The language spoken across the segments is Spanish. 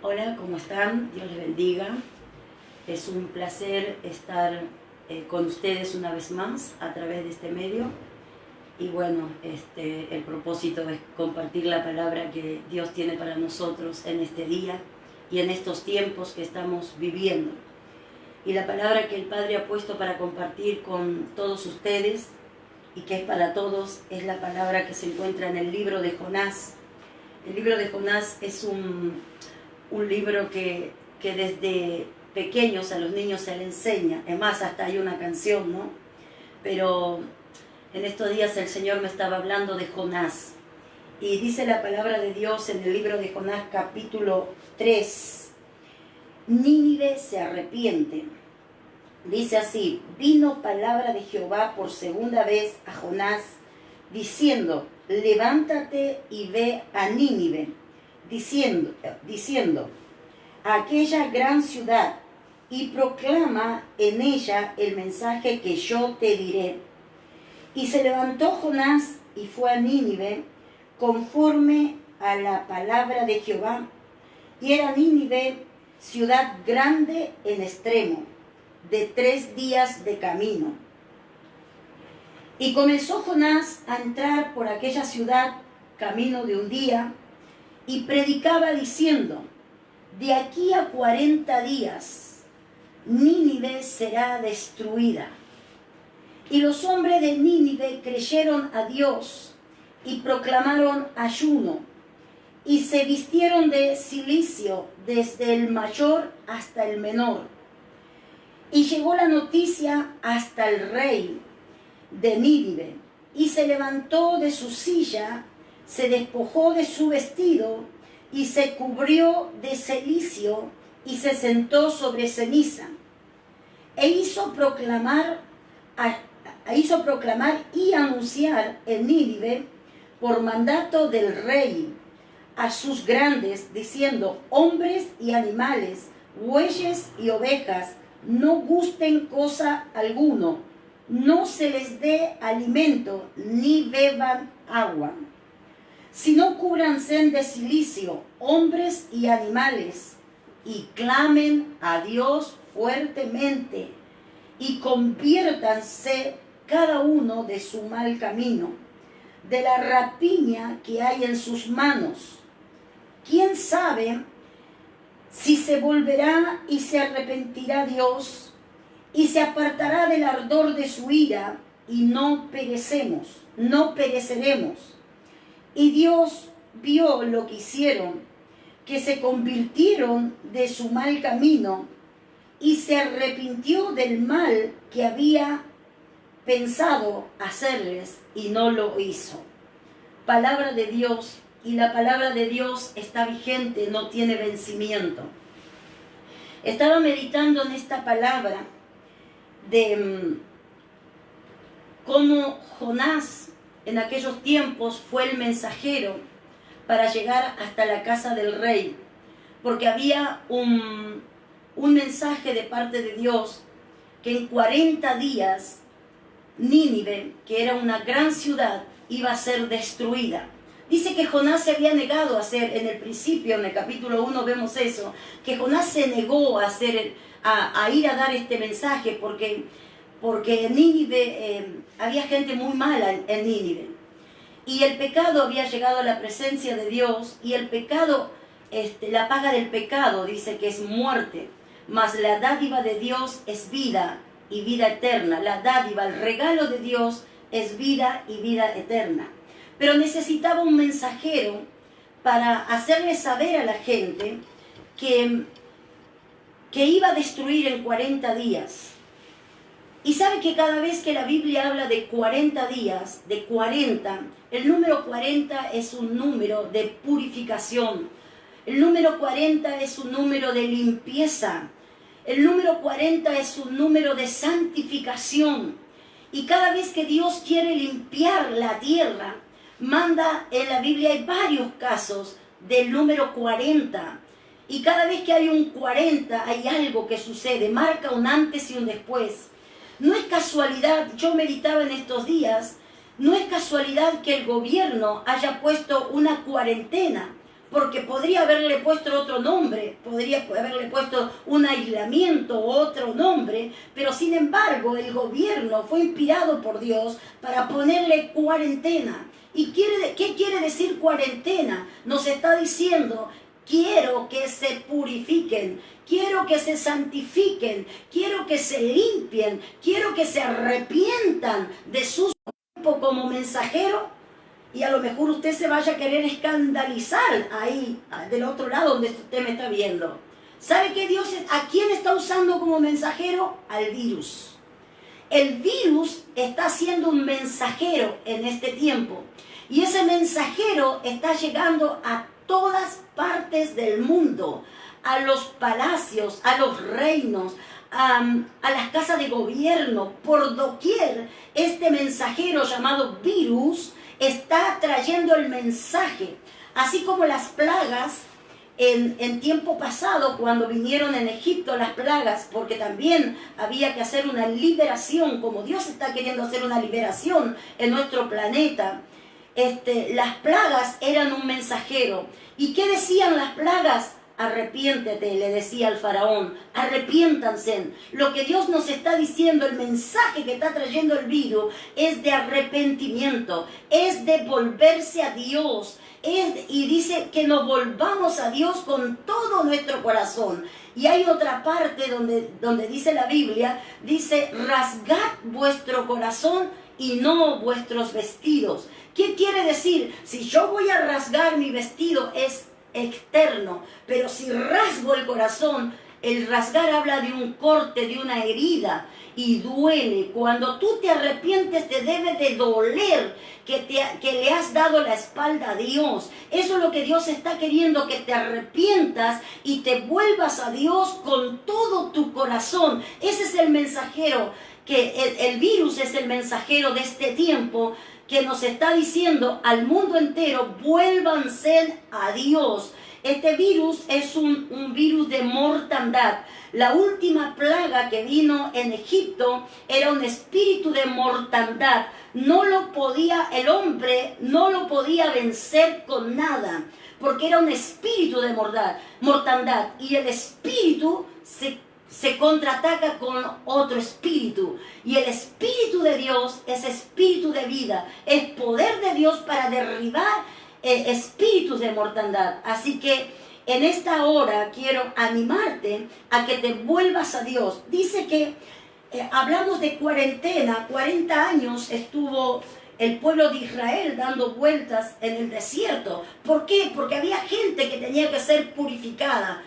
Hola, ¿cómo están? Dios les bendiga. Es un placer estar con ustedes una vez más a través de este medio. Y bueno, el propósito es compartir la palabra que Dios tiene para nosotros en este día y en estos tiempos que estamos viviendo. Y la palabra que el Padre ha puesto para compartir con todos ustedes y que es para todos es la palabra que se encuentra en el libro de Jonás. El libro de Jonás es un libro que desde pequeños a los niños se le enseña. Es más, hasta hay una canción, ¿no? Pero en estos días el Señor me estaba hablando de Jonás. Y dice la palabra de Dios en el libro de Jonás capítulo 3. Nínive se arrepiente. Dice así: vino palabra de Jehová por segunda vez a Jonás, diciendo: levántate y ve a Nínive, diciendo a aquella gran ciudad, y proclama en ella el mensaje que yo te diré. Y se levantó Jonás y fue a Nínive conforme a la palabra de Jehová. Y era Nínive ciudad grande en extremo, de 3 días de camino. Y comenzó Jonás a entrar por aquella ciudad camino de un día, y predicaba diciendo: de aquí a 40 días Nínive será destruida. Y los hombres de Nínive creyeron a Dios y proclamaron ayuno, y se vistieron de cilicio desde el mayor hasta el menor. Y llegó la noticia hasta el rey de Nínive, y se levantó de su silla, se despojó de su vestido, y se cubrió de cilicio, y se sentó sobre ceniza. E hizo proclamar y anunciar en Nínive, por mandato del rey, a sus grandes, diciendo: hombres y animales, bueyes y ovejas, no gusten cosa alguno, no se les dé alimento, ni beban agua, sino cúbranse de cilicio, hombres y animales, y clamen a Dios fuertemente, y conviértanse cada uno de su mal camino, de la rapiña que hay en sus manos. ¿Quién sabe si se volverá y se arrepentirá Dios, y se apartará del ardor de su ira, y no pereceremos? Y Dios vio lo que hicieron, que se convirtieron de su mal camino, y se arrepintió del mal que había pensado hacerles, y no lo hizo. Palabra de Dios. Y la palabra de Dios está vigente, no tiene vencimiento. Estaba meditando en esta palabra de cómo Jonás en aquellos tiempos fue el mensajero para llegar hasta la casa del rey, porque había un mensaje de parte de Dios que en 40 días Nínive, que era una gran ciudad, iba a ser destruida. Dice que Jonás se había negado a hacer, en el principio, en el capítulo 1 vemos eso, que Jonás se negó a ir a dar este mensaje porque en Nínive había gente muy mala en Nínive. Y el pecado había llegado a la presencia de Dios, y el pecado, la paga del pecado dice que es muerte, mas la dádiva de Dios es vida y vida eterna. La dádiva, el regalo de Dios es vida y vida eterna. Pero necesitaba un mensajero para hacerle saber a la gente que iba a destruir en 40 días. Y sabe que cada vez que la Biblia habla de 40 días, de 40, el número 40 es un número de purificación. El número 40 es un número de limpieza. El número 40 es un número de santificación. Y cada vez que Dios quiere limpiar la tierra, manda, en la Biblia hay varios casos del número 40. Y cada vez que hay un 40 hay algo que sucede, marca un antes y un después. No es casualidad, yo meditaba en estos días, no es casualidad que el gobierno haya puesto una cuarentena porque podría haberle puesto otro nombre, podría haberle puesto un aislamiento o otro nombre, pero sin embargo el gobierno fue inspirado por Dios para ponerle cuarentena. ¿Y qué quiere decir cuarentena? Nos está diciendo: quiero que se purifiquen, quiero que se santifiquen, quiero que se limpien, quiero que se arrepientan de su tiempo como mensajero. Y a lo mejor usted se vaya a querer escandalizar ahí, del otro lado donde usted me está viendo. ¿Sabe qué Dios, a quién está usando como mensajero? Al virus. El virus está siendo un mensajero en este tiempo. Y ese mensajero está llegando a todas partes del mundo, a los palacios, a los reinos, a las casas de gobierno, por doquier. Este mensajero llamado virus está trayendo el mensaje, así como las plagas en tiempo pasado, cuando vinieron en Egipto las plagas, porque también había que hacer una liberación, como Dios está queriendo hacer una liberación en nuestro planeta. Las plagas eran un mensajero. ¿Y qué decían las plagas? Arrepiéntete, le decía al faraón, arrepiéntanse. Lo que Dios nos está diciendo, el mensaje que está trayendo el virus, es de arrepentimiento, es de volverse a Dios, y dice que nos volvamos a Dios con todo nuestro corazón. Y hay otra parte donde dice la Biblia, dice: rasgad vuestro corazón y no vuestros vestidos. ¿Qué quiere decir? Si yo voy a rasgar mi vestido es externo, pero si rasgo el corazón, el rasgar habla de un corte, de una herida, y duele. Cuando tú te arrepientes te debe de doler que le has dado la espalda a Dios. Eso es lo que Dios está queriendo, que te arrepientas y te vuelvas a Dios con todo tu corazón. Ese es el mensajero, que el virus es el mensajero de este tiempo, que nos está diciendo al mundo entero: vuélvanse a Dios. Este virus es un virus de mortandad. La última plaga que vino en Egipto era un espíritu de mortandad. El hombre no lo podía vencer con nada, porque era un espíritu de mortandad. Y el espíritu se contraataca con otro espíritu, y el espíritu de Dios es espíritu de vida, es poder de Dios para derribar espíritus de mortandad. Así que en esta hora quiero animarte a que te vuelvas a Dios. Dice que hablamos de cuarentena. 40 años estuvo el pueblo de Israel dando vueltas en el desierto. ¿Por qué? Porque había gente que tenía que ser purificada.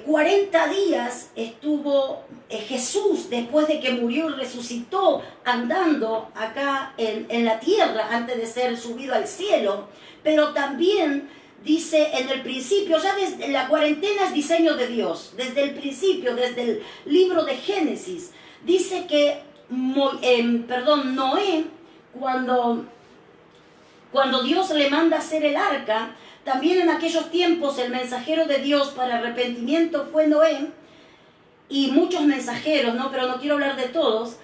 40 días estuvo Jesús, después de que murió y resucitó, andando acá en la tierra antes de ser subido al cielo. Pero también dice en el principio, ya desde la cuarentena es diseño de Dios, desde el principio, desde el libro de Génesis. Dice que Noé, cuando Dios le manda hacer el arca, también en aquellos tiempos el mensajero de Dios para arrepentimiento fue Noé, y muchos mensajeros, ¿no? Pero no quiero hablar de todos.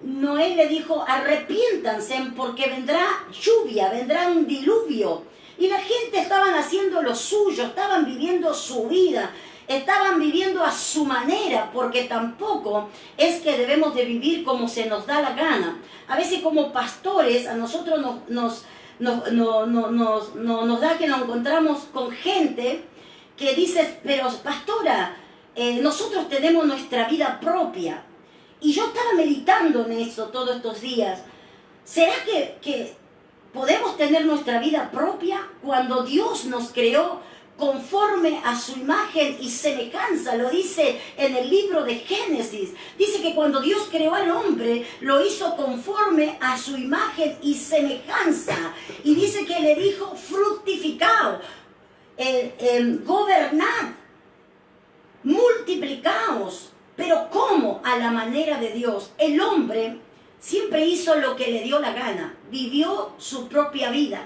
Noé le dijo: arrepiéntanse, porque vendrá lluvia, vendrá un diluvio. Y la gente estaban haciendo lo suyo, estaban viviendo su vida, estaban viviendo a su manera, porque tampoco es que debemos de vivir como se nos da la gana. A veces como pastores a nosotros nos da que nos encontramos con gente que dice: pero pastora, nosotros tenemos nuestra vida propia. Y yo estaba meditando en eso todos estos días. ¿Será que podemos tener nuestra vida propia cuando Dios nos creó conforme a su imagen y semejanza? Lo dice en el libro de Génesis. Dice que cuando Dios creó al hombre, lo hizo conforme a su imagen y semejanza. Y dice que le dijo: fructificad, gobernad, multiplicaos. Pero ¿cómo? A la manera de Dios. El hombre siempre hizo lo que le dio la gana, vivió su propia vida.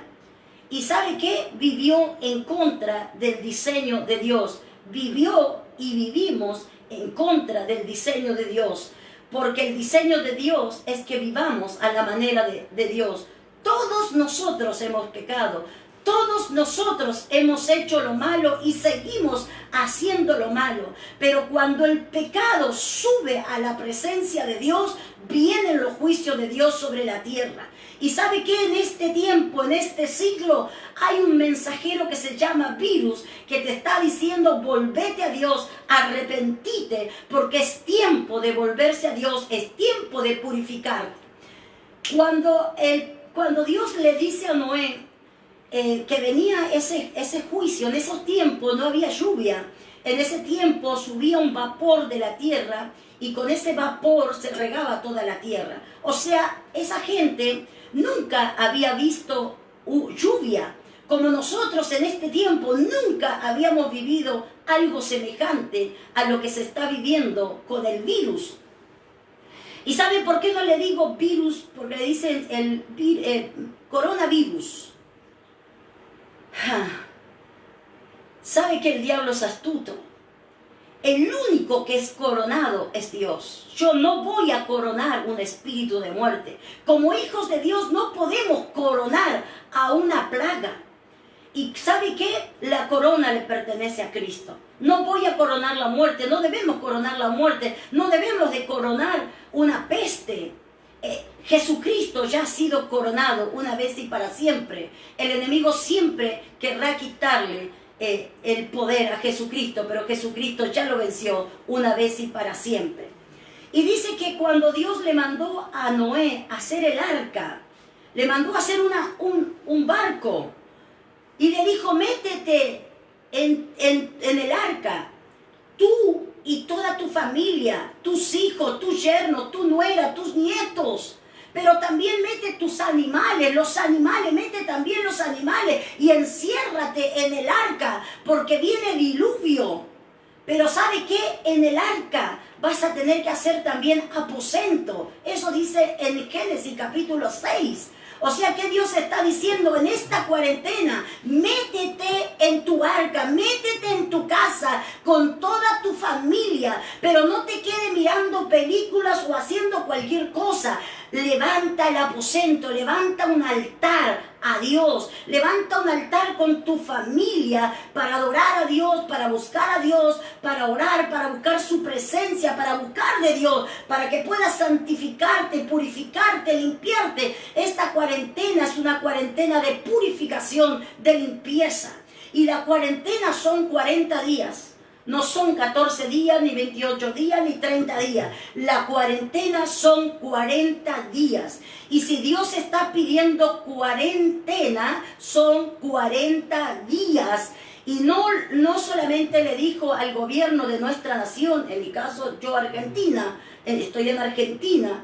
¿Y sabe qué? Vivió en contra del diseño de Dios. Vivió y vivimos en contra del diseño de Dios. Porque el diseño de Dios es que vivamos a la manera de Dios. Todos nosotros hemos pecado. Todos nosotros hemos hecho lo malo y seguimos haciendo lo malo. Pero cuando el pecado sube a la presencia de Dios, vienen los juicios de Dios sobre la tierra. Y ¿sabe qué? En este tiempo, en este siglo, hay un mensajero que se llama virus, que te está diciendo: volvete a Dios, arrepentite, porque es tiempo de volverse a Dios, es tiempo de purificar. Cuando Dios le dice a Noé que venía ese juicio, en esos tiempos no había lluvia, en ese tiempo subía un vapor de la tierra y con ese vapor se regaba toda la tierra. O sea, esa gente nunca había visto lluvia. Como nosotros en este tiempo nunca habíamos vivido algo semejante a lo que se está viviendo con el virus. ¿Y sabe por qué no le digo virus? Porque le dicen el coronavirus. ¿Sabe que el diablo es astuto? El único que es coronado es Dios. Yo no voy a coronar un espíritu de muerte. Como hijos de Dios no podemos coronar a una plaga. ¿Y sabe qué? La corona le pertenece a Cristo. No voy a coronar la muerte, no debemos coronar la muerte, no debemos de coronar una peste. Jesucristo ya ha sido coronado una vez y para siempre. El enemigo siempre querrá quitarle el poder a Jesucristo, pero Jesucristo ya lo venció una vez y para siempre. Y dice que cuando Dios le mandó a Noé a hacer el arca, le mandó a hacer un barco y le dijo: métete en el arca, tú y toda tu familia, tus hijos, tu yerno, tu nuera, tus nietos. Pero también mete tus animales, mete también los animales y enciérrate en el arca, porque viene diluvio. Pero ¿sabe qué? En el arca vas a tener que hacer también aposento. Eso dice en Génesis capítulo 6. O sea que Dios está diciendo en esta cuarentena: métete en tu arca, métete en tu casa con toda tu familia, pero no te quedes mirando películas o haciendo cualquier cosa. Levanta el aposento, levanta un altar a Dios, levanta un altar con tu familia para adorar a Dios, para buscar a Dios, para orar, para buscar su presencia, para buscar de Dios, para que puedas santificarte, purificarte, limpiarte. Esta cuarentena es una cuarentena de purificación, de limpieza. Y la cuarentena son 40 días. No son 14 días, ni 28 días, ni 30 días. La cuarentena son 40 días. Y si Dios está pidiendo cuarentena, son 40 días. Y no solamente le dijo al gobierno de nuestra nación, en mi caso yo Argentina, estoy en Argentina,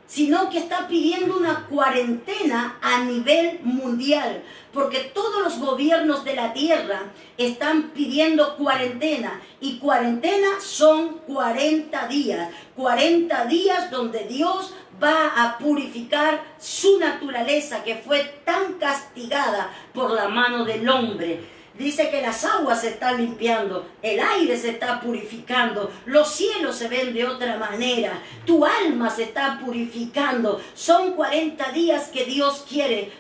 sino que está pidiendo una cuarentena a nivel mundial, porque todos los gobiernos de la tierra están pidiendo cuarentena, y cuarentena son 40 días, 40 días donde Dios va a purificar su naturaleza que fue tan castigada por la mano del hombre. Dice que las aguas se están limpiando, el aire se está purificando, los cielos se ven de otra manera, tu alma se está purificando. Son 40 días que Dios quiere